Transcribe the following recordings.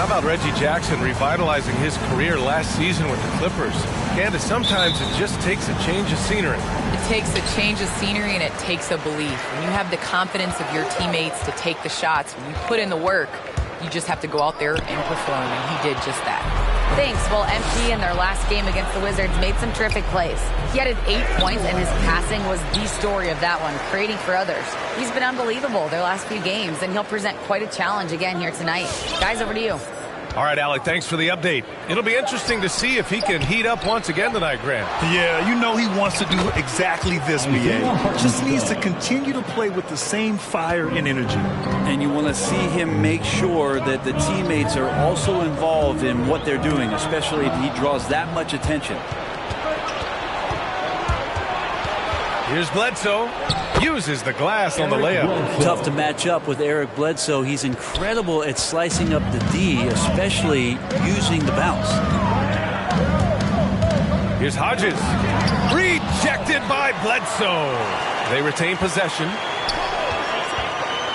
how about Reggie Jackson revitalizing his career last season with the Clippers? Candace, sometimes it just takes a change of scenery. It takes a change of scenery and it takes a belief. When you have the confidence of your teammates to take the shots, when you put in the work, you just have to go out there and perform, and he did just that. Thanks. Well, MP in their last game against the Wizards made some terrific plays. He added 8 points, and his passing was the story of that one, creating for others. He's been unbelievable their last few games, and he'll present quite a challenge again here tonight. Guys, over to you. All right, Alec, thanks for the update. It'll be interesting to see if he can heat up once again tonight, Grant. Yeah, you know he wants to do exactly this, BA. Just needs to continue to play with the same fire and energy. And you want to see him make sure that the teammates are also involved in what they're doing, especially if he draws that much attention. Here's Bledsoe. Uses the glass on the layup. Tough to match up with Eric Bledsoe. He's incredible at slicing up the D, especially using the bounce. Here's Hodges. Rejected by Bledsoe. They retain possession.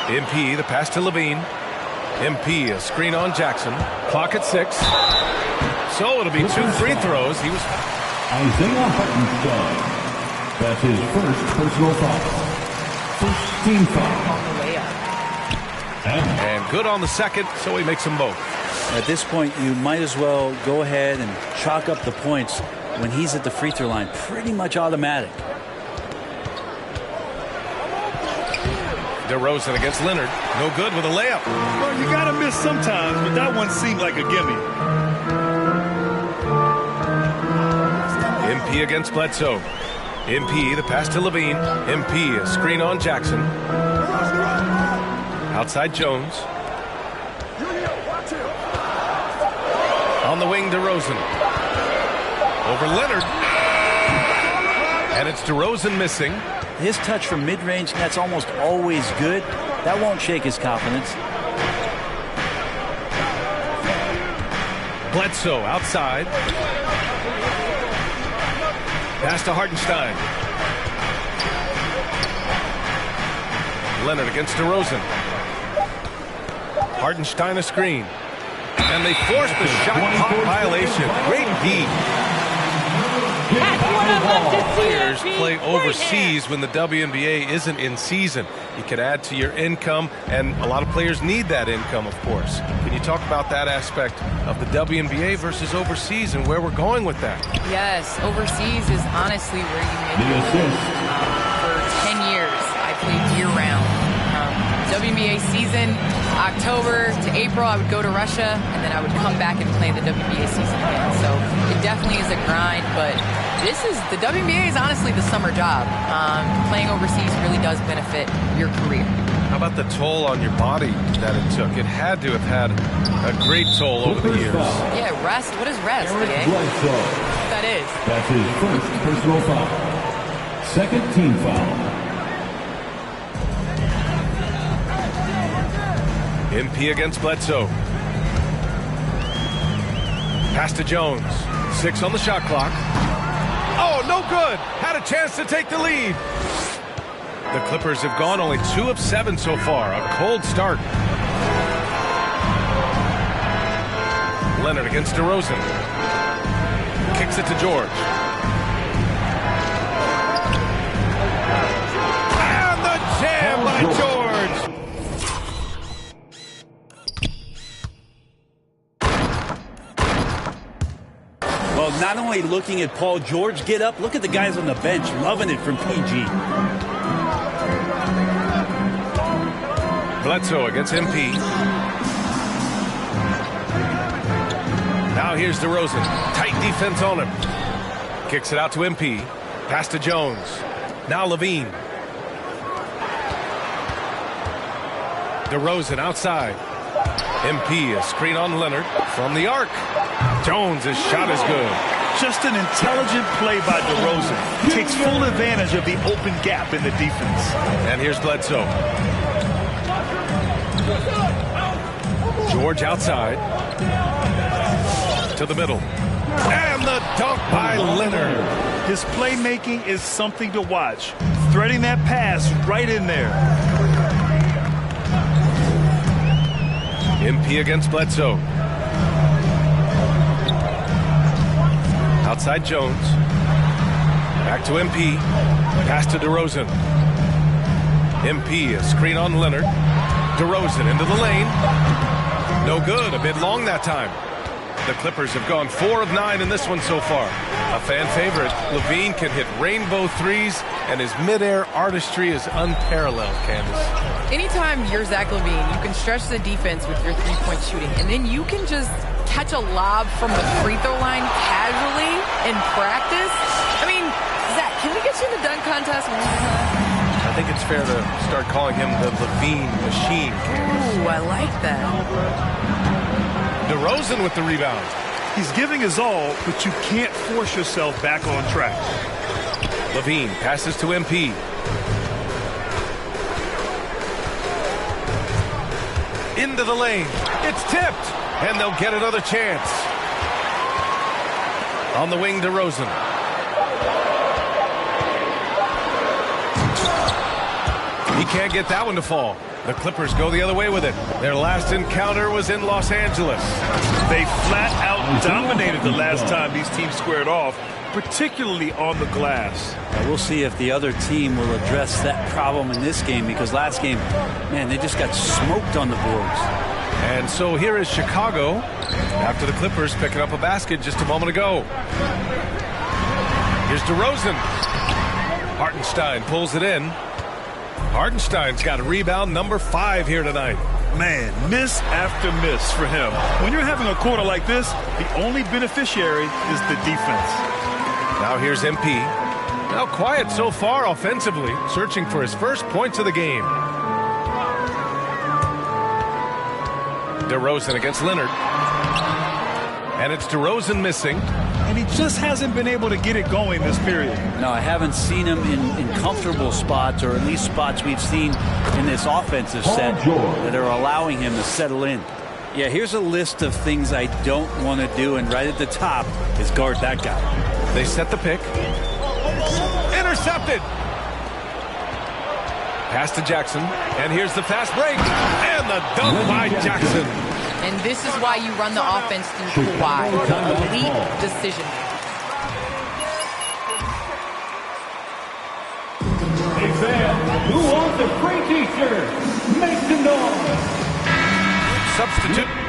MP, the pass to Levine. MP, a screen on Jackson. Clock at 6. So it'll be 2 free throws. He was... Isaiah Hartenstein. That's his first personal foul. First team foul. And good on the second, so he makes them both. At this point, you might as well go ahead and chalk up the points when he's at the free throw line. Pretty much automatic. DeRozan against Leonard. No good with a layup. Well, you got to miss sometimes, but that one seemed like a gimme. MP against Bledsoe. MP, the pass to Levine. MP, a screen on Jackson. Outside Jones. On the wing, DeRozan. Over Leonard. And it's DeRozan missing. His touch from mid-range, that's almost always good. That won't shake his confidence. Bledsoe outside. Pass to Hartenstein. Leonard against DeRozan. Hartenstein a screen. And they force the shot clock violation. Great D. Players play overseas when the WNBA isn't in season. You can add to your income, and a lot of players need that income, of course. Can you talk about that aspect of the WNBA versus overseas and where we're going with that? Yes, overseas is honestly where you make it. For 10 years, I played year-round. WNBA season, October to April, I would go to Russia, and then I would come back and play the WNBA season again. So it definitely is a grind, but the WNBA is honestly the summer job. Playing overseas really does benefit your career. How about the toll on your body that it took? It had to have had a great toll over the years. Yeah, rest. What is rest, DA? That is. That's his first personal foul. Second team foul. MP against Bledsoe. Pass to Jones. 6 on the shot clock. Oh, no good. Had a chance to take the lead. The Clippers have gone only 2 of 7 so far. A cold start. Leonard against DeRozan. Kicks it to George. And the jam by George. Well, not only looking at Paul George get up, look at the guys on the bench loving it from PG. Bledsoe against MP. Now here's DeRozan. Tight defense on him. Kicks it out to MP. Pass to Jones. Now Levine. DeRozan outside. MP, a screen on Leonard from the arc. Jones' shot is good. Just an intelligent play by DeRozan. Takes full advantage of the open gap in the defense. And here's Bledsoe. George outside. To the middle. And the dunk by Leonard. His playmaking is something to watch. Threading that pass right in there. MP against Bledsoe. Outside Jones. Back to MP. Pass to DeRozan. MP, a screen on Leonard. DeRozan into the lane. No good. A bit long that time. The Clippers have gone 4 of 9 in this one so far. A fan favorite, LaVine can hit rainbow threes, and his midair artistry is unparalleled, Candace. Anytime you're Zach LaVine, you can stretch the defense with your three-point shooting, and then you can just catch a lob from the free throw line casually in practice. I mean, Zach, can we get you in the dunk contest one more time? I think it's fair to start calling him the LaVine machine, Candace. Ooh, I like that. DeRozan with the rebound. He's giving his all, but you can't force yourself back on track. LaVine passes to MP. Into the lane. It's tipped, and they'll get another chance. On the wing, DeRozan. He can't get that one to fall. The Clippers go the other way with it. Their last encounter was in Los Angeles. They flat out dominated the last time these teams squared off, particularly on the glass. We'll see if the other team will address that problem in this game, because last game, man, they just got smoked on the boards. And so here is Chicago after the Clippers picking up a basket just a moment ago. Here's DeRozan. Hartenstein pulls it in. Hartenstein's got a rebound number 5 here tonight. Man, miss after miss for him. When you're having a quarter like this, the only beneficiary is the defense. Now here's MP. Now quiet so far offensively, searching for his first points of the game. DeRozan against Leonard. And it's DeRozan missing. And he just hasn't been able to get it going this period. No, I haven't seen him in comfortable spots, or at least spots we've seen in this offensive set that are allowing him to settle in. Yeah, here's a list of things I don't want to do, and right at the top is guard that guy. They set the pick. Intercepted. Pass to Jackson. And here's the fast break. And the dunk by Jackson. And this is why you run the offense through Kawhi. Elite decision. Hey fans, who wants a free t-shirt? Make some noise. Substitute.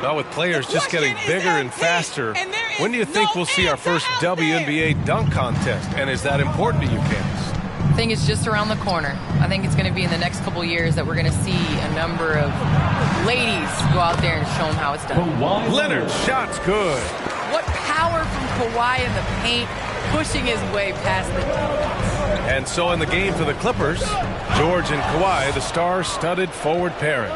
Well, with players just getting bigger and faster, when do you think we'll see our first WNBA dunk contest? And is that important to you, Candace? I think it's just around the corner. I think it's going to be in the next couple years that we're going to see a number of ladies go out there and show them how it's done. Leonard, shot's good. What power from Kawhi in the paint, pushing his way past the defense. And so in the game for the Clippers, George and Kawhi, the star-studded forward pairing.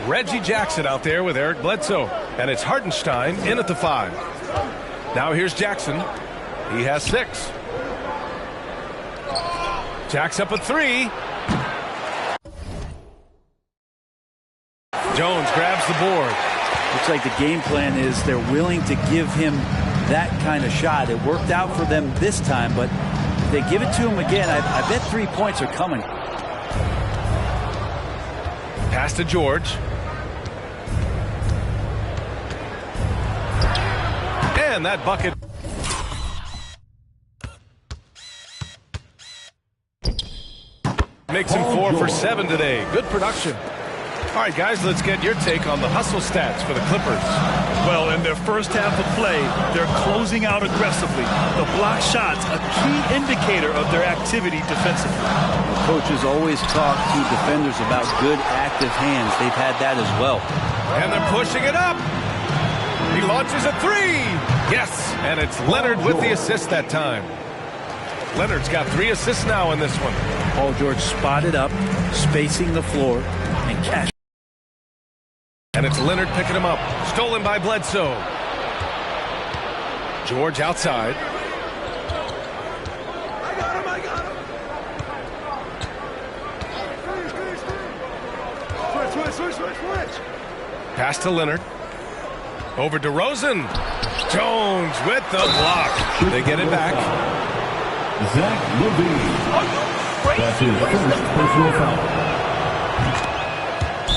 Reggie Jackson out there with Eric Bledsoe. And it's Hartenstein in at the 5. Now here's Jackson. He has 6. Jack's up at 3. Jones grabs the board. Looks like the game plan is they're willing to give him that kind of shot. It worked out for them this time, but if they give it to him again, I bet 3 points are coming. Pass to George. And that bucket. Makes him 4 for 7 today. Good production. All right, guys, let's get your take on the hustle stats for the Clippers. Well, in their first half of play, they're closing out aggressively. The block shots, a key indicator of their activity defensively. The coaches always talk to defenders about good active hands. They've had that as well. And they're pushing it up. He launches a 3. Yes, and it's Leonard with the assist that time. Leonard's got 3 assists now in this one. Paul George spotted up, spacing the floor, and cash. And it's Leonard picking him up. Stolen by Bledsoe. George outside. I got him. Switch. Pass to Leonard. Over DeRozan. Jones with the block. They get it back. Zach LaVine. That's his first personal foul.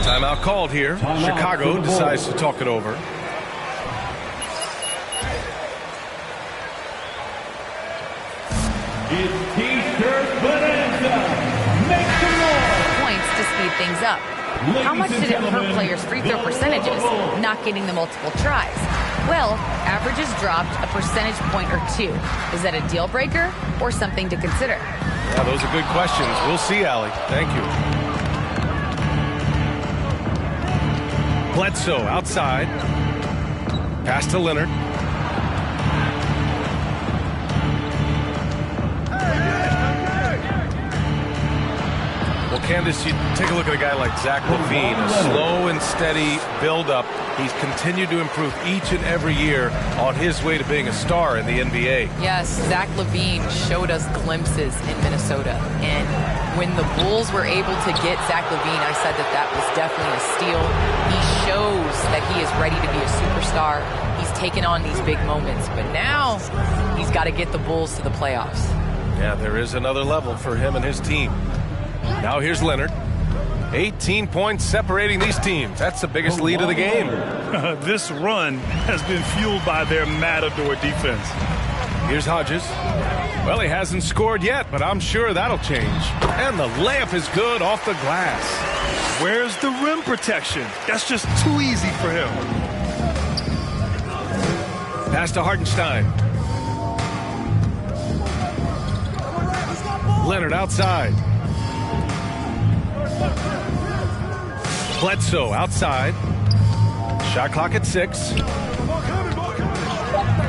Timeout called here. Chicago decides to talk it over. It's T-shirt bonanza. Make some noise. Points to speed things up. How much did it hurt players' free throw percentages not getting the multiple tries? Well, averages dropped a percentage point or two. Is that a deal breaker or something to consider? Yeah, those are good questions. We'll see, Allie. Thank you. Bledsoe outside. Pass to Leonard. Well, Candace, you take a look at a guy like Zach LaVine, a slow and steady build-up. He's continued to improve each and every year on his way to being a star in the NBA. Yes, Zach LaVine showed us glimpses in Minnesota. And when the Bulls were able to get Zach LaVine, I said that was definitely a steal. He shows that he is ready to be a superstar. He's taken on these big moments. But now he's got to get the Bulls to the playoffs. Yeah, there is another level for him and his team. Now here's Leonard. 18 points separating these teams. That's the biggest lead of the game. This run has been fueled by their Matador defense. Here's Hodges. Well, he hasn't scored yet, but I'm sure that'll change. And the layup is good off the glass. Where's the rim protection? That's just too easy for him. Pass to Hartenstein. Leonard outside. Bledsoe outside. Shot clock at 6.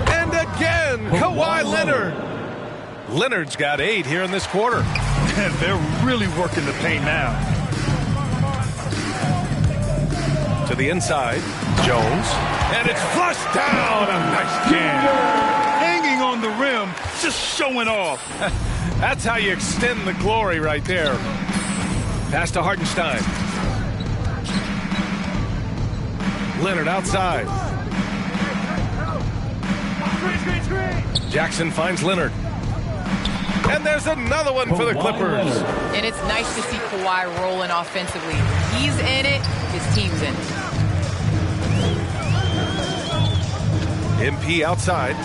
And again, Kawhi Leonard. Leonard's got 8 here in this quarter. And they're really working the paint now. To the inside, Jones. And it's flushed down. A nice jam. Hanging on the rim, just showing off. That's how you extend the glory right there. Pass to Hartenstein. Leonard outside. Jackson finds Leonard. And there's another one for the Clippers. And it's nice to see Kawhi rolling offensively. He's in it. His team's in it. MP outside.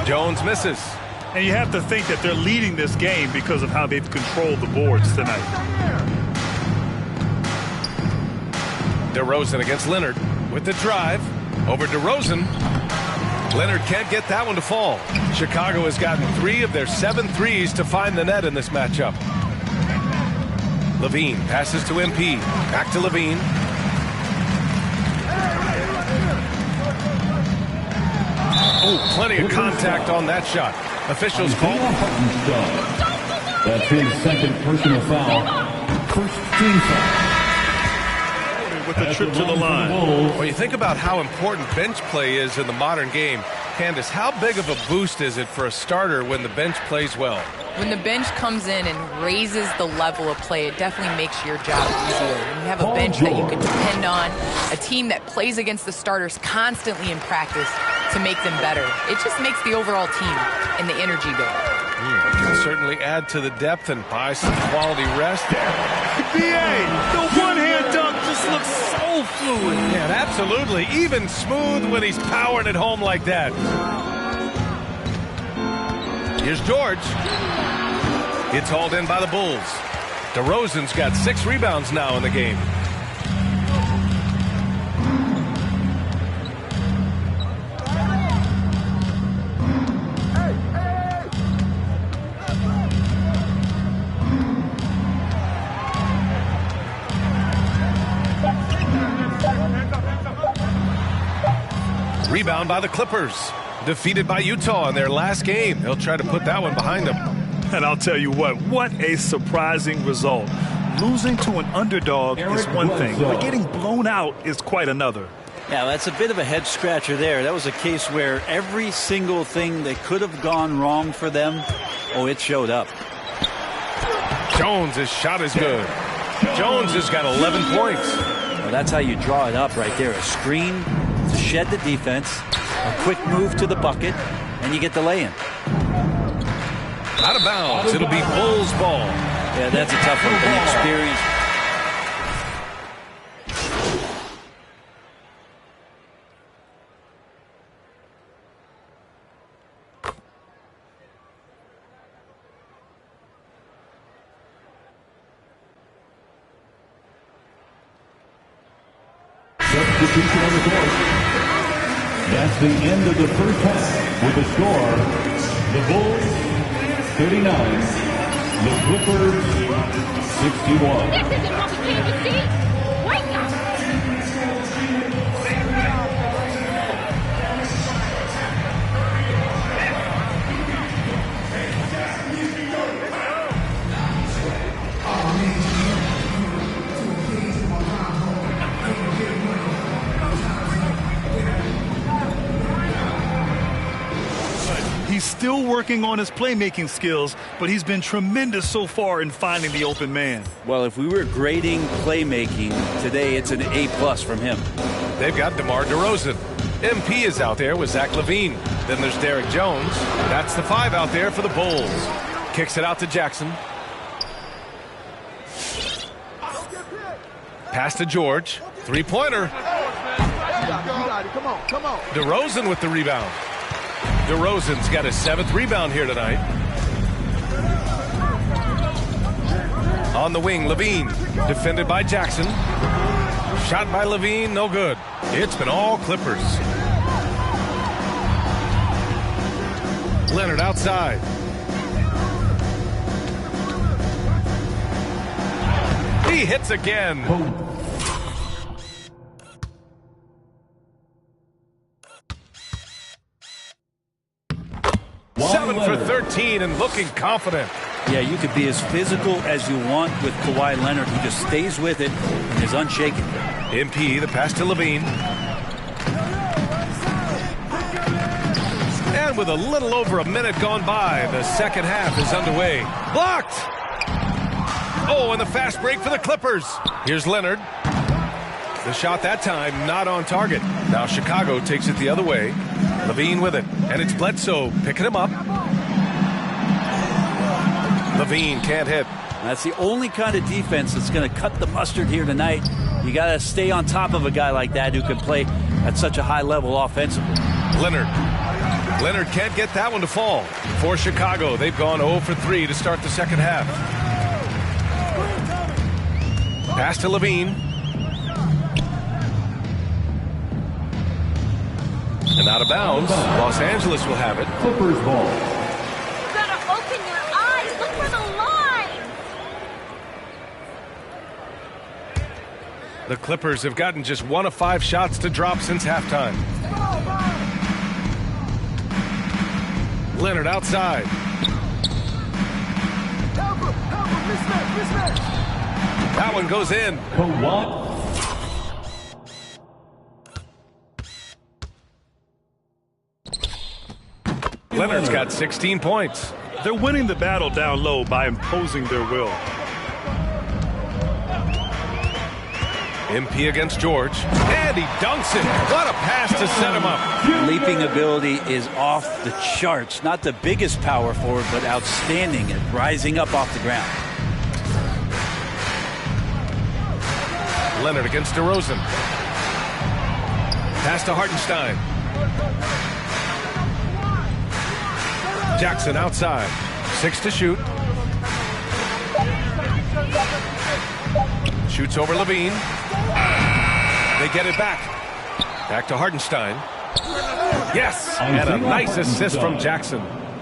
Jones misses. And you have to think that they're leading this game because of how they've controlled the boards tonight. DeRozan against Leonard with the drive. Over DeRozan. Leonard can't get that one to fall. Chicago has gotten 3 of their 7 threes to find the net in this matchup. LaVine passes to MP. Back to LaVine. Oh, plenty of contact on that shot. Officials call. That's his second personal foul. First team foul. With the trip to the line. When you think about how important bench play is in the modern game, Candace, how big of a boost is it for a starter when the bench plays well? When the bench comes in and raises the level of play, it definitely makes your job easier. When you have a bench that you can depend on, a team that plays against the starters constantly in practice to make them better. It just makes the overall team and the energy go. It can certainly add to the depth and buy some quality rest. B.A., the one-hand dunk just looks so fluid. Yeah, absolutely. Even smooth when he's powering it home like that. Here's George. It's hauled in by the Bulls. DeRozan's got 6 rebounds now in the game. Rebound by the Clippers. Defeated by Utah in their last game. They'll try to put that one behind them. And I'll tell you what a surprising result. Losing to an underdog is one thing, but getting blown out is quite another. Yeah, that's a bit of a head scratcher there. That was a case where every single thing that could have gone wrong for them, it showed up. Jones' shot is good. Jones has got 11 points. Well, that's how you draw it up right there. A screen to shed the defense, a quick move to the bucket, and you get the lay-in. Out of bounds. It'll be Bulls ball. Yeah, that's a tough one. The experience. Substitution on the court. That's the end of the first half with the score. The Bulls 39, the Clippers 61. This isn't what we came to see. Wake up! He's still working on his playmaking skills, but he's been tremendous so far in finding the open man. Well, if we were grading playmaking today, it's an A+ from him. They've got DeMar DeRozan. MP is out there with Zach LaVine. Then there's Derek Jones. That's the 5 out there for the Bulls. Kicks it out to Jackson. Pass to George. Three-pointer. Come on. DeRozan with the rebound. DeRozan's got his 7th rebound here tonight. On the wing, LaVine. Defended by Jackson. Shot by LaVine, no good. It's been all Clippers. Leonard outside. He hits again. 7 for 13 and looking confident. Yeah, you could be as physical as you want with Kawhi Leonard. He just stays with it and is unshaken. MP, the pass to LaVine. And with a little over a minute gone by, the second half is underway. Blocked! Oh, and the fast break for the Clippers. Here's Leonard. The shot that time not on target. Now Chicago takes it the other way. LaVine with it, and it's Bledsoe picking him up. LaVine can't hit. That's the only kind of defense that's going to cut the mustard here tonight. You got to stay on top of a guy like that who can play at such a high level offensively. Leonard can't get that one to fall. For Chicago, they've gone 0 for 3 to start the second half. Pass to LaVine. And out of bounds. Los Angeles will have it. Clippers ball. You gotta open your eyes. Look for the line. The Clippers have gotten just 1 of 5 shots to drop since halftime. Leonard outside. That one goes in. Kawhi. Leonard's got 16 points. They're winning the battle down low by imposing their will. MP against George. And he dunks it. What a pass to set him up. Leaping ability is off the charts. Not the biggest power forward, but outstanding at rising up off the ground. Leonard against DeRozan. Pass to Hartenstein. Jackson outside. 6 to shoot. Shoots over LaVine. They get it back. Back to Hartenstein. Yes! And a nice assist from Jackson.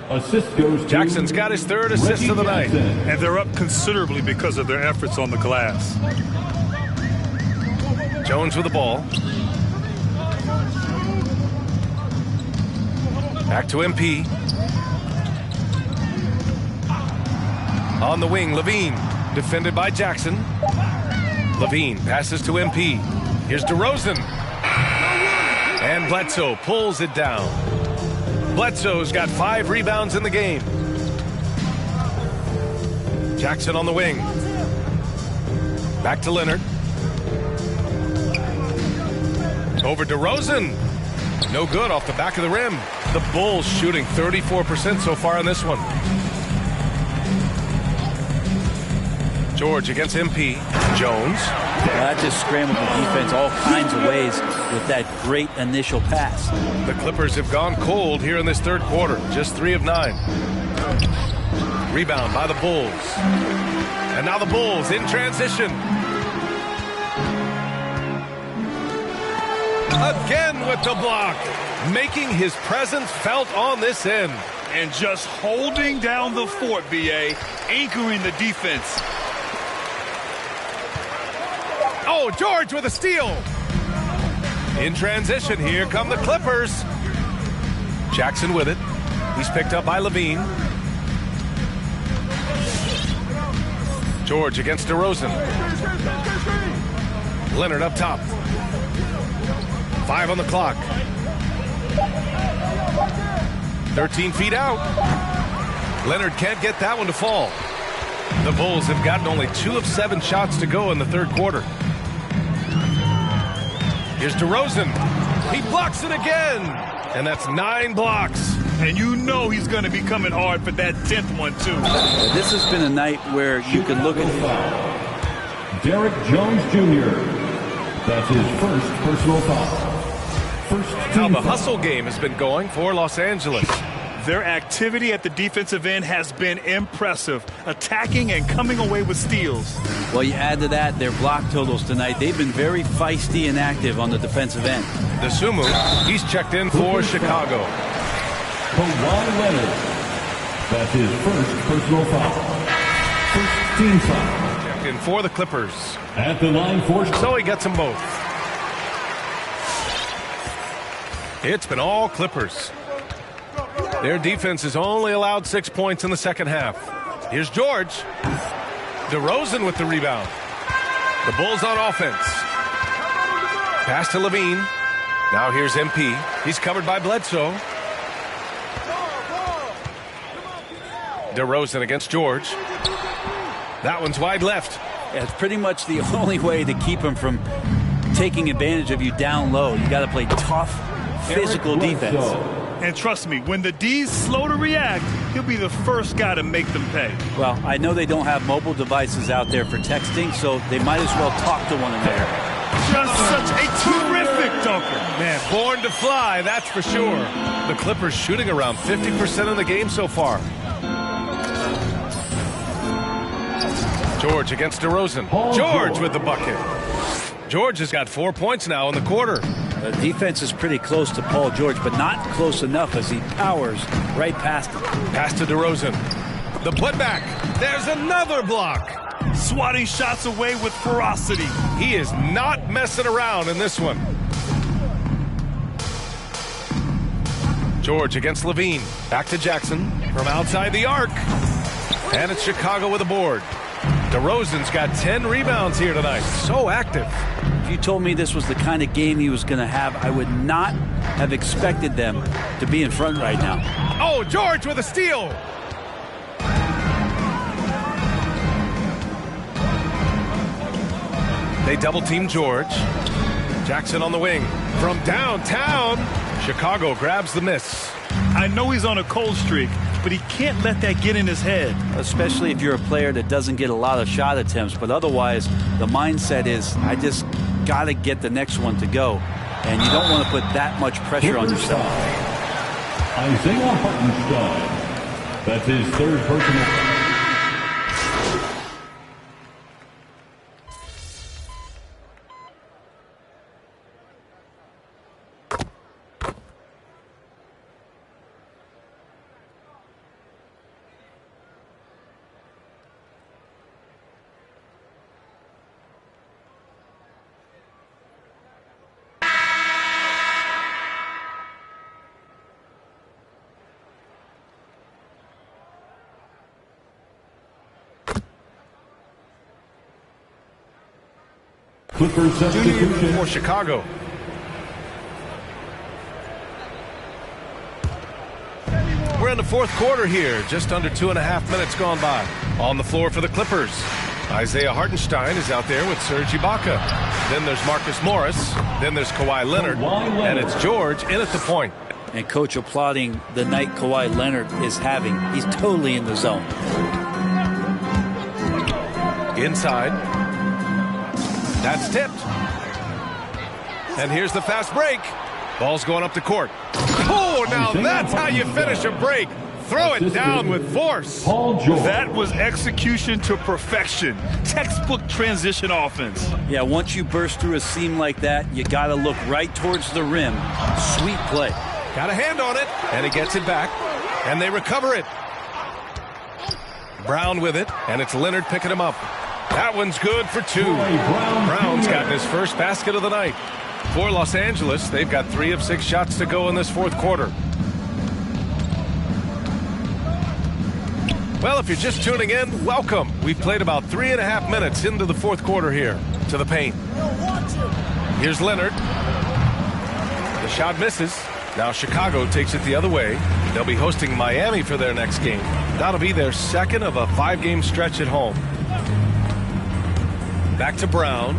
Assist goes to Jackson's got his 3rd assist of the night. And they're up considerably because of their efforts on the glass. Jones with the ball. Back to MP. On the wing, Levine, defended by Jackson. Levine passes to MP. Here's DeRozan. And Bledsoe pulls it down. Bledsoe's got 5 rebounds in the game. Jackson on the wing. Back to Leonard. Over DeRozan. No good off the back of the rim. The Bulls shooting 34% so far on this one. George against MP. Jones. That just scrambled the defense all kinds of ways with that great initial pass. The Clippers have gone cold here in this third quarter. Just 3 of 9. Rebound by the Bulls. And now the Bulls in transition. Again with the block. Making his presence felt on this end. And just holding down the fort, B.A., anchoring the defense. Oh, George with a steal. In transition, here come the Clippers. Jackson with it. He's picked up by Levine. George against DeRozan. Leonard up top. 5 on the clock. 13 feet out. Leonard can't get that one to fall. The Bulls have gotten only 2 of 7 shots to go in the third quarter. Here's DeRozan. He blocks it again. And that's 9 blocks. And you know he's going to be coming hard for that 10th one, too. This has been a night where you can look at Derrick Jones Jr. That's his first personal foul. Now the hustle game has been going for Los Angeles. Their activity at the defensive end has been impressive, attacking and coming away with steals. Well, you add to that their block totals tonight. They've been very feisty and active on the defensive end. Dosunmu, he's checked in for Chicago. Kawhi Leonard. That's his first personal foul. First team foul. Checked in for the Clippers. At the line for... So he gets them both. It's been all Clippers. Their defense has only allowed 6 points in the second half. Here's George. DeRozan with the rebound. The Bulls on offense. Pass to Levine. Now here's MP. He's covered by Bledsoe. DeRozan against George. That one's wide left. Yeah, it's pretty much the only way to keep him from taking advantage of you down low. You got to play tough, physical defense. And trust me, when the D's slow to react, he'll be the first guy to make them pay. Well, I know they don't have mobile devices out there for texting, so they might as well talk to one another. Just such a terrific dunker. Man, born to fly, that's for sure. The Clippers shooting around 50% of the game so far. George against DeRozan. George with the bucket. George has got 4 points now in the quarter. The defense is pretty close to Paul George, but not close enough as he powers right past him. Pass to DeRozan. The putback. There's another block. Swatting shots away with ferocity. He is not messing around in this one. George against Levine. Back to Jackson from outside the arc. And it's Chicago with a board. DeRozan's got 10 rebounds here tonight. So active. If you told me this was the kind of game he was going to have, I would not have expected them to be in front right now. Oh, George with a steal. They double-team George. Jackson on the wing. From downtown, Chicago grabs the miss. I know he's on a cold streak, but he can't let that get in his head. Especially if you're a player that doesn't get a lot of shot attempts. But otherwise, the mindset is, I just got to get the next one to go. And you don't want to put that much pressure on yourself. Isaiah Hartenstein. That's his third personal. Clippers substitution. For Chicago. We're in the fourth quarter here. Just under 2.5 minutes gone by. On the floor for the Clippers, Isaiah Hartenstein is out there with Serge Ibaka. Then there's Marcus Morris. Then there's Kawhi Leonard. And it's George in at the point. And coach applauding the night Kawhi Leonard is having. He's totally in the zone. Inside. That's tipped. And here's the fast break. Ball's going up the court. Oh, now that's how you finish a break. Throw it down with force. That was execution to perfection. Textbook transition offense. Yeah, once you burst through a seam like that, you got to look right towards the rim. Sweet play. Got a hand on it, and he gets it back, and they recover it. Brown with it, and it's Leonard picking him up. That one's good for two. Brown's gotten his first basket of the night. For Los Angeles, they've got 3 of 6 shots to go in this fourth quarter. Well, if you're just tuning in, welcome. We've played about 3.5 minutes into the fourth quarter here to the paint. Here's Leonard. The shot misses. Now Chicago takes it the other way. They'll be hosting Miami for their next game. That'll be their second of a 5-game stretch at home. Back to Brown.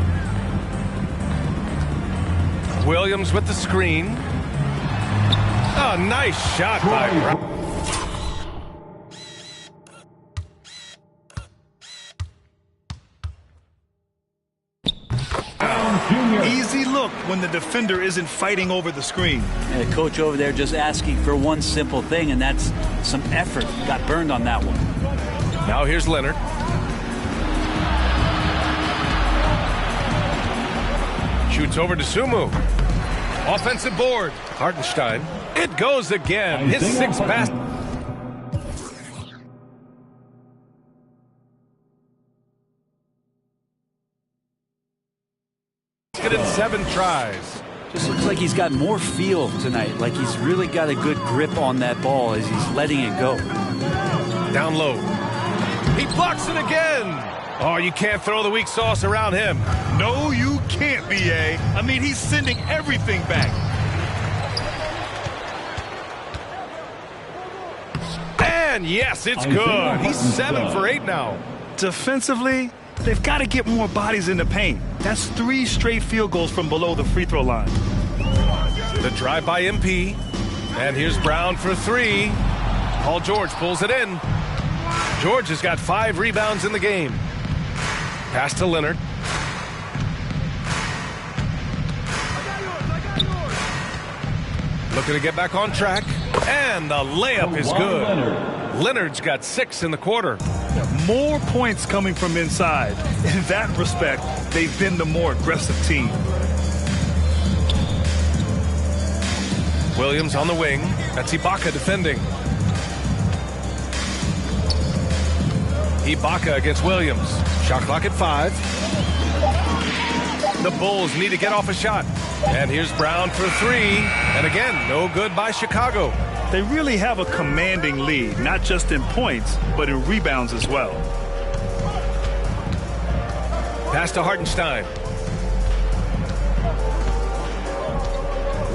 Williams with the screen. Oh, nice shot by Brown. Easy look when the defender isn't fighting over the screen. And the coach over there just asking for one simple thing, and that's some effort. Got burned on that one. Now here's Leonard. Shoots over to Sumu. Offensive board. Hartenstein. It goes again. His 6th basket. In 7 tries. Just looks like he's got more feel tonight. Like he's really got a good grip on that ball as he's letting it go. Down low. He blocks it again. Oh, you can't throw the weak sauce around him. No, you can't, B.A. I mean, he's sending everything back. And yes, it's good. He's 7 for 8 now. Defensively, they've got to get more bodies in the paint. That's 3 straight field goals from below the free throw line. The drive by MP. And here's Brown for 3. Paul George pulls it in. George has got 5 rebounds in the game. Pass to Leonard. Looking to get back on track. And the layup is good. Leonard's got 6 in the quarter. More points coming from inside. In that respect, they've been the more aggressive team. Williams on the wing. That's Ibaka defending. Ibaka against Williams. Shot clock at 5. The Bulls need to get off a shot. And here's Brown for 3. And again, no good by Chicago. They really have a commanding lead, not just in points, but in rebounds as well. Pass to Hartenstein.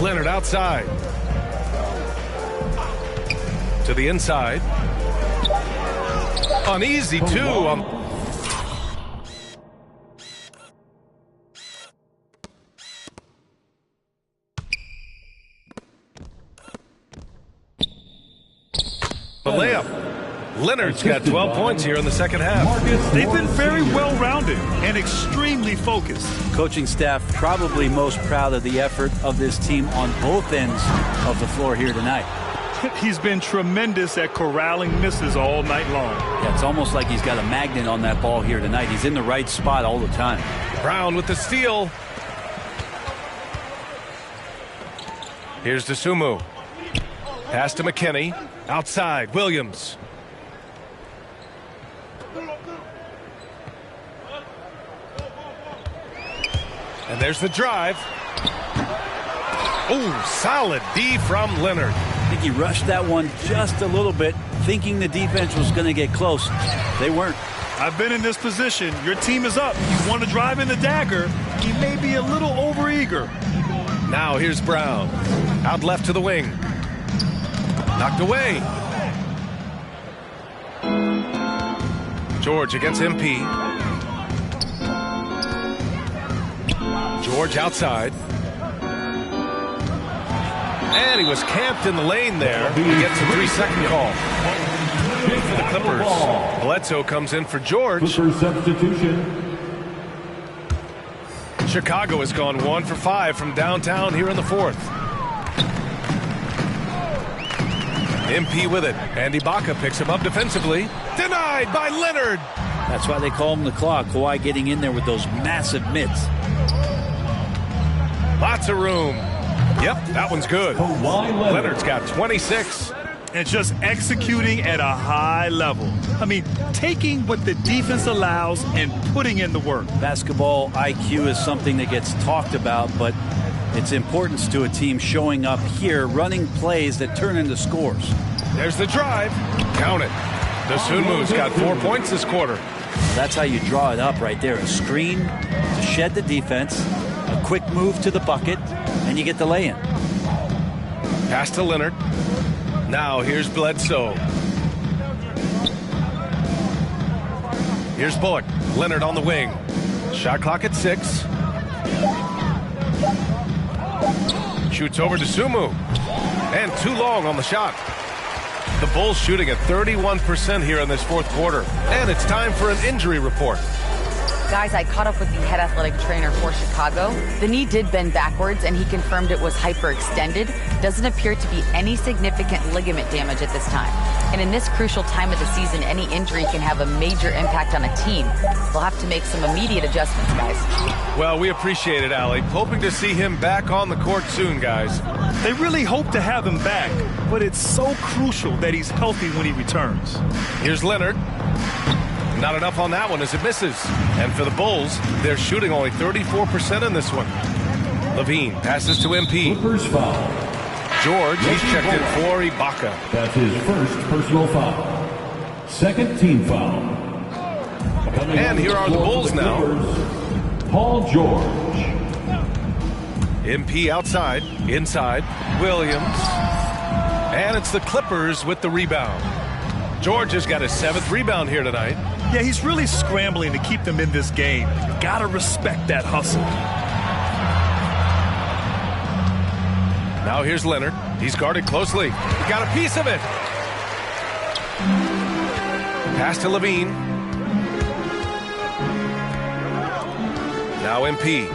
Leonard outside. To the inside. Uneasy, too. The layup. Leonard's got 12 points here in the second half. They've been very well-rounded and extremely focused. Coaching staff probably most proud of the effort of this team on both ends of the floor here tonight. He's been tremendous at corralling misses all night long. Yeah, it's almost like he's got a magnet on that ball here tonight. He's in the right spot all the time. Brown with the steal. Here's Dosunmu. Pass to McKinney. Outside, Williams. And there's the drive. Oh, solid D from Leonard. I think he rushed that one just a little bit, thinking the defense was going to get close. They weren't. I've been in this position. Your team is up. You want to drive in the dagger. He may be a little overeager. Now here's Brown. Out left to the wing. Knocked away. George against MP. George outside. And he was camped in the lane there. He gets a 3-second call. For the Clippers, Bledsoe comes in for George. Clippers substitution. Chicago has gone 1 for 5 from downtown here in the fourth. MP with it, and Ibaka picks him up defensively. Denied by Leonard. That's why they call him the clock. Kawhi getting in there with those massive mitts. Lots of room. Yep, that one's good. Leonard's got 26. And just executing at a high level. I mean, taking what the defense allows and putting in the work. Basketball IQ is something that gets talked about, but its importance to a team showing up here, running plays that turn into scores. There's the drive. Count it. Dosunmu's got 4 points this quarter. That's how you draw it up right there. A screen to shed the defense, a quick move to the bucket, and you get the lay-in. Pass to Leonard. Now here's Bledsoe. Here's Bullock. Leonard on the wing. Shot clock at 6. Shoots over to Sumu. And too long on the shot. The Bulls shooting at 31% here in this fourth quarter. And it's time for an injury report. Guys, I caught up with the head athletic trainer for Chicago. The knee did bend backwards, and he confirmed it was hyperextended. Doesn't appear to be any significant ligament damage at this time. And in this crucial time of the season, any injury can have a major impact on a team. They'll have to make some immediate adjustments, guys. Well, we appreciate it, Allie. Hoping to see him back on the court soon, guys. They really hope to have him back, but it's so crucial that he's healthy when he returns. Here's Leonard. Not enough on that one as it misses. And for the Bulls, they're shooting only 34% in this one. Levine passes to MP. Clippers foul. George, he's checked in for Ibaka. That's his first personal foul. Second team foul. And here are the Bulls now. Paul George. MP outside, inside, Williams. And it's the Clippers with the rebound. George has got his 7th rebound here tonight. Yeah, he's really scrambling to keep them in this game. You gotta respect that hustle. Now here's Leonard. He's guarded closely. He got a piece of it. Pass to Levine. Now MP.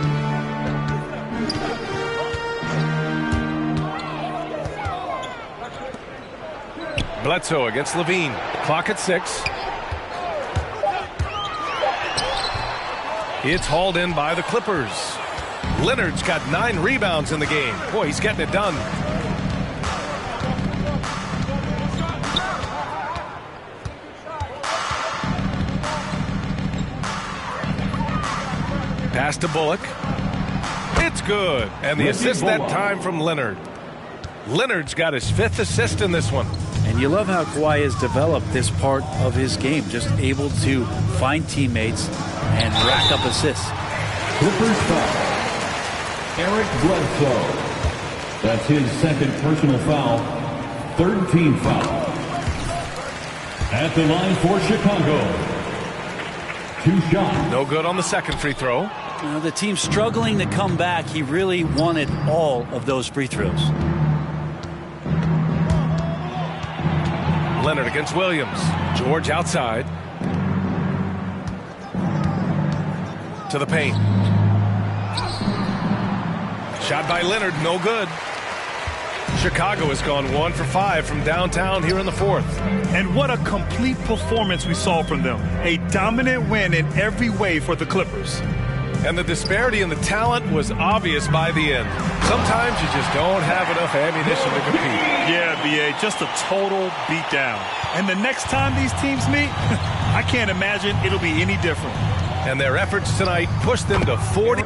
Bledsoe against Levine. Clock at 6. It's hauled in by the Clippers. Leonard's got 9 rebounds in the game. Boy, he's getting it done. Pass to Bullock. It's good. And the assist that time from Leonard. Leonard's got his 5th assist in this one. And you love how Kawhi has developed this part of his game, just able to find teammates and rack up assists. Clippers foul. Eric Bledsoe. That's his 2nd personal foul. 3rd team foul. At the line for Chicago. 2 shots. No good on the 2nd free throw. The team struggling to come back. He really wanted all of those free throws. Leonard against Williams. George outside. To the paint. Shot by Leonard, no good. Chicago has gone 1 for 5 from downtown here in the fourth. And what a complete performance we saw from them. A dominant win in every way for the Clippers. And the disparity in the talent was obvious by the end. Sometimes you just don't have enough ammunition to compete. Yeah, B.A., just a total beatdown. And the next time these teams meet, I can't imagine it'll be any different. And their efforts tonight pushed them to 40.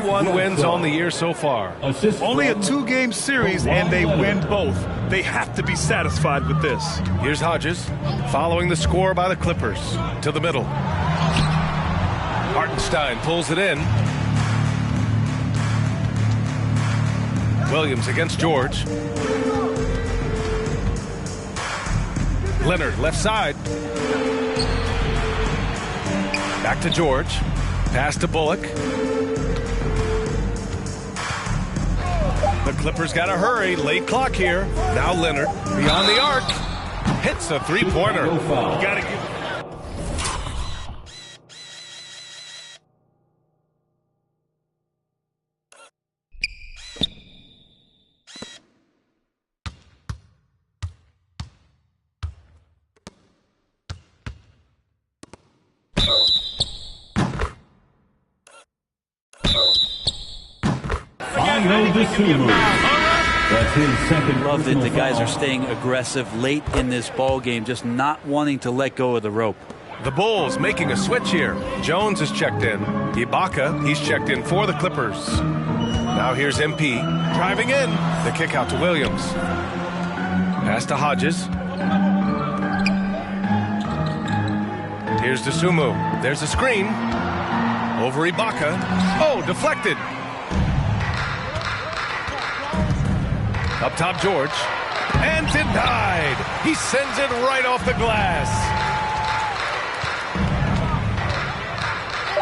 31 wins on the year so far. Only a 2-game series, and they win both. They have to be satisfied with this. Here's Hodges following the score by the Clippers to the middle. Hartenstein pulls it in. Williams against George. Leonard left side. Back to George. Pass to Bullock. The Clippers got to hurry. Late clock here. Now Leonard beyond the arc. Hits a three-pointer. You got to give. That's his second. Love that the guys are staying aggressive late in this ball game, just not wanting to let go of the rope. The Bulls making a switch here. Jones is checked in. Ibaka, he's checked in for the Clippers. Now here's MP driving in. The kick out to Williams. Pass to Hodges. Here's Dosunmu. There's a screen. Over Ibaka. Oh, deflected. Up top, George. And denied. He sends it right off the glass.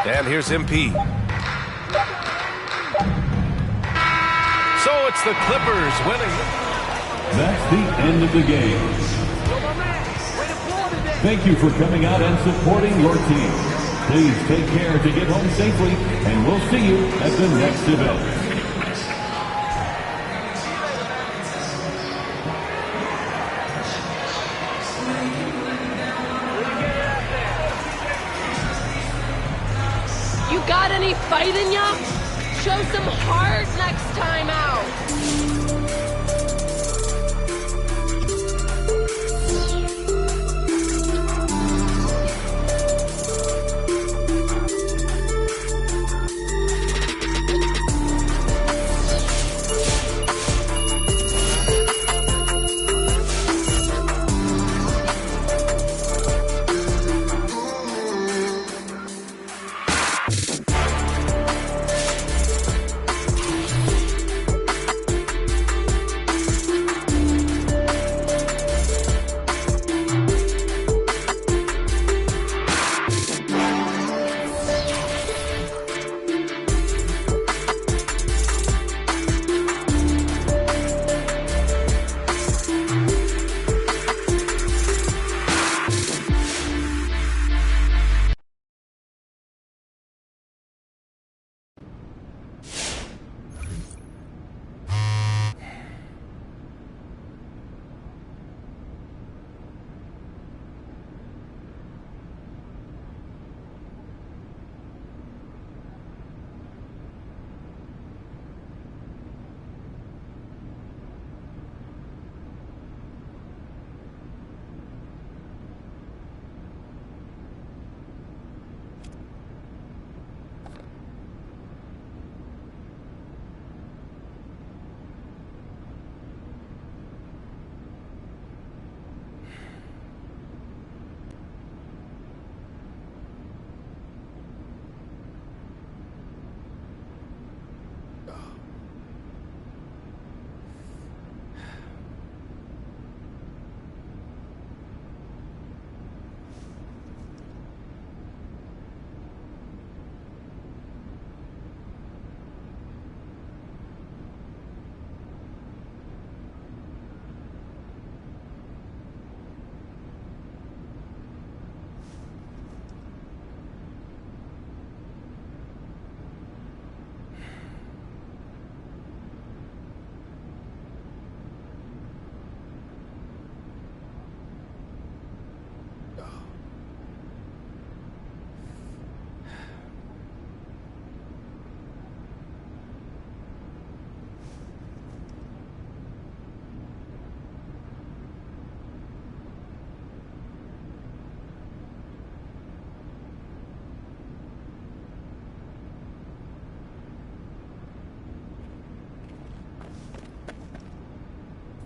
And here's MP. So it's the Clippers winning. That's the end of the game. Thank you for coming out and supporting your team. Please take care to get home safely, and we'll see you at the next event. Got any fight in ya? Show some heart next time out.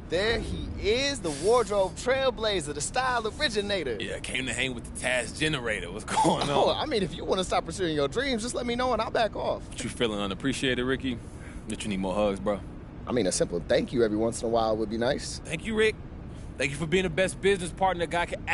There he is, the wardrobe trailblazer, the style originator. Yeah, came to hang with the task generator. What's going on? Oh, I mean, if you want to stop pursuing your dreams, just let me know and I'll back off. What you feeling unappreciated, Ricky? That you need more hugs, bro? I mean, a simple thank you every once in a while would be nice. Thank you, Rick. Thank you for being the best business partner a guy can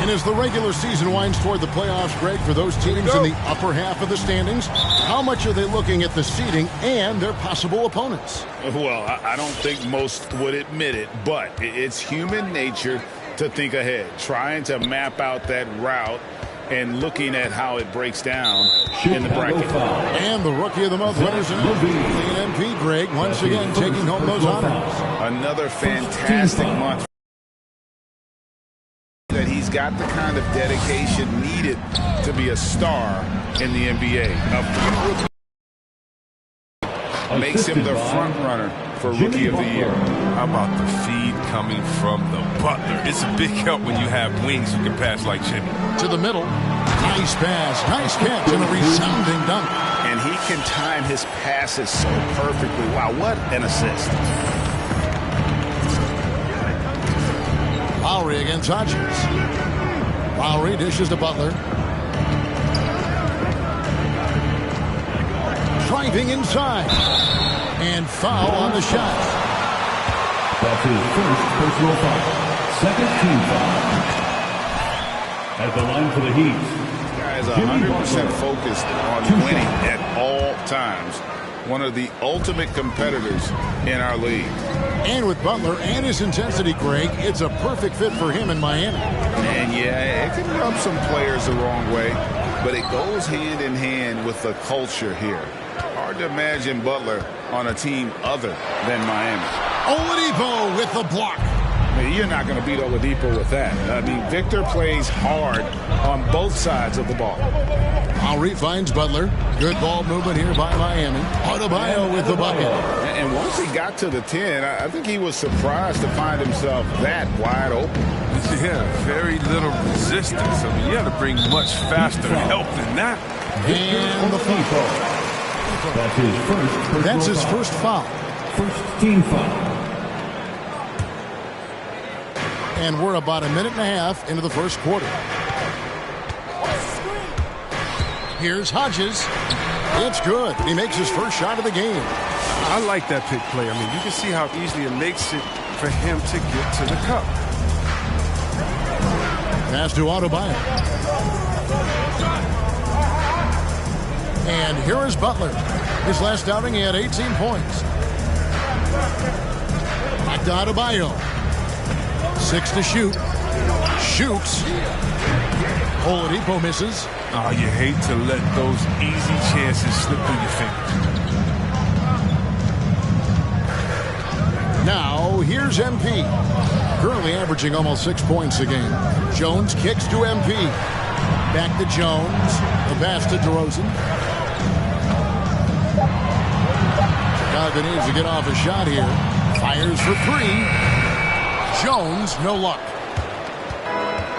And as the regular season winds toward the playoffs, Greg, for those teams in the upper half of the standings, how much are they looking at the seeding and their possible opponents? Well, I don't think most would admit it, but it's human nature to think ahead, trying to map out that route and looking at how it breaks down in the bracket. And the Rookie of the Month winners in the MP, Greg, once again taking home those honors. Another fantastic month. That he's got the kind of dedication needed to be a star in the NBA. Makes him the front runner for Rookie of the Year. How about the feed coming from the Butler? It's a big help when you have wings who can pass like Jimmy. To the middle. Nice pass. Nice catch and a resounding dunk. And he can time his passes so perfectly. Wow, what an assist. Lowry against Hodges. Lowry dishes to Butler. Driving inside. And foul on the shot. That's his first personal foul. Second team foul. At the line for the Heat. This guy is 100% focused on winning at all times. One of the ultimate competitors in our league. And with Butler and his intensity, Greg, it's a perfect fit for him in Miami. And yeah, it can rub some players the wrong way, but it goes hand in hand with the culture here. Hard to imagine Butler on a team other than Miami. Oladipo with the block. You're not going to beat Oladipo with that. I mean, Victor plays hard on both sides of the ball. Lowry finds Butler. Good ball movement here by Miami. Adebayo with the bucket. And once he got to the 10, I think he was surprised to find himself that wide open. Yeah, very little resistance. I mean, you had to bring much faster help than that. And the foul. That's his first foul. First team foul. And we're about a minute and a half into the first quarter. Here's Hodges. It's good. He makes his first shot of the game. I like that pick play. I mean, you can see how easily it makes it for him to get to the cup. Pass to Adebayo. And here is Butler. His last outing, he had 18 points. Back to Adebayo. 6 to shoot. Shoots. Oladipo misses. Oh, you hate to let those easy chances slip through your fingers. Now, here's MP. Currently averaging almost 6 points a game. Jones kicks to MP. Back to Jones. The pass to DeRozan. Chicago needs to get off a shot here. Fires for 3. Jones, no luck.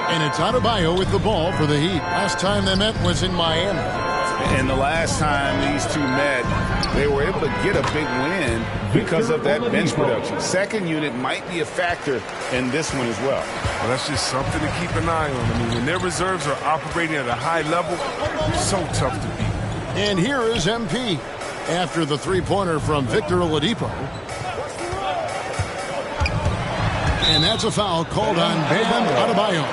And it's Adebayo with the ball for the Heat. Last time they met was in Miami. And the last time these two met, they were able to get a big win because of that bench production. Second unit might be a factor in this one as well. Well, that's just something to keep an eye on. I mean, when their reserves are operating at a high level, it's so tough to beat. And here is MP after the three-pointer from Victor Oladipo. And that's a foul called on Bam Adebayo.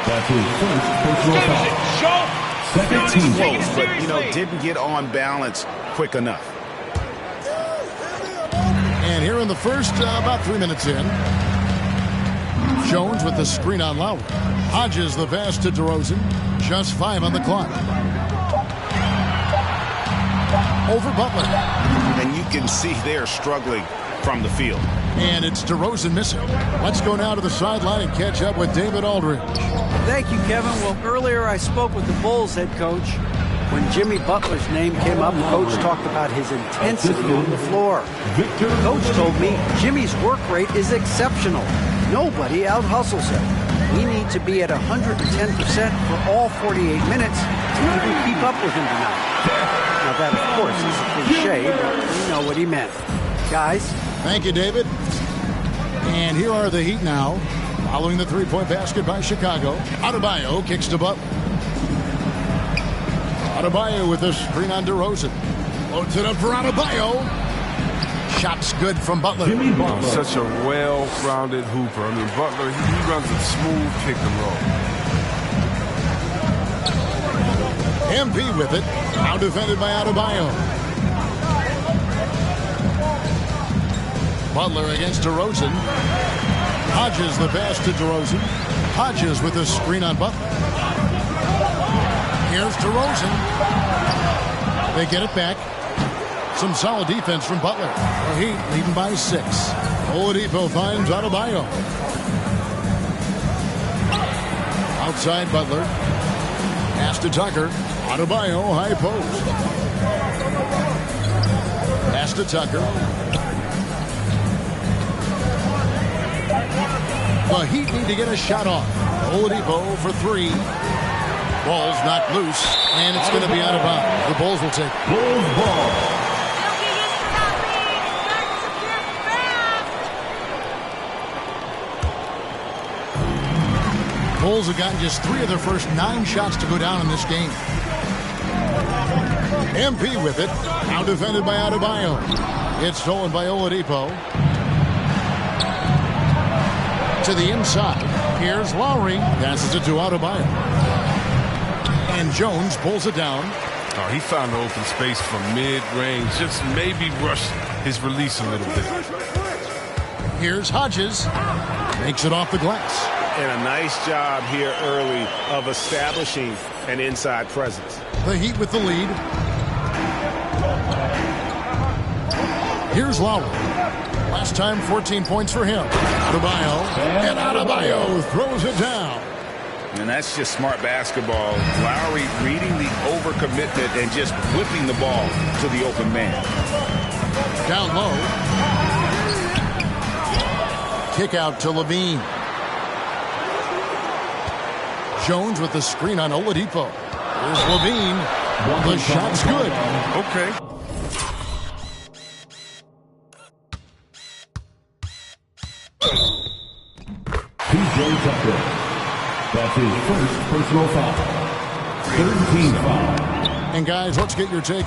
That's his first personal foul. Second team close, but, didn't get on balance quick enough. And here in the first, about 3 minutes in, Jones with the screen on Lowry. Hodges the pass to DeRozan. Just 5 on the clock. Over Butler. And you can see they're struggling from the field. And it's DeRozan missing. Let's go now to the sideline and catch up with David Aldridge. Thank you, Kevin. Well, earlier I spoke with the Bulls head coach. When Jimmy Butler's name came up, the coach talked about his intensity on the floor. The coach told me Jimmy's work rate is exceptional. Nobody out-hustles him. We need to be at 110% for all 48 minutes to even keep up with him tonight. Now that, of course, is a cliche, but we know what he meant. Guys? Thank you, David. And here are the Heat now. Following the three-point basket by Chicago. Adebayo kicks to Butler. Adebayo with a screen on DeRozan. Loads it up for Adebayo. Shots good from Butler. Such a well-rounded hooper. I mean, Butler, he runs a smooth pick and roll. MP with it. Now defended by Adebayo. Butler against DeRozan. Hodges the pass to DeRozan. Hodges with a screen on Butler. Here's DeRozan. They get it back. Some solid defense from Butler. The Heat leading by 6. Oladipo finds Adebayo. Outside Butler. Pass to Tucker. Adebayo high post. Pass to Tucker. The Heat need to get a shot off. Oladipo for 3. Ball's knocked loose, and it's going to be out of bounds. The Bulls will take Bulls ball. Bulls have gotten just 3 of their first 9 shots to go down in this game. MP with it. Now defended by Adebayo. It's stolen by Oladipo. To the inside. Here's Lowry. Passes it to Adebayo. And Jones pulls it down. Oh, he found the open space from mid-range. Just maybe rush his release a little bit. Here's Hodges. Makes it off the glass. And a nice job here early of establishing an inside presence. The Heat with the lead. Here's Lowry. Last time, 14 points for him. Adebayo. And Adebayo throws it down. And that's just smart basketball. Lowry reading the overcommitment and just whipping the ball to the open man. Down low. Kick out to Levine. Jones with the screen on Oladipo. Here's Levine. The shot's good. Okay. PJ Tucker. That's his first personal foul. 13 foul. And guys, let's get your take.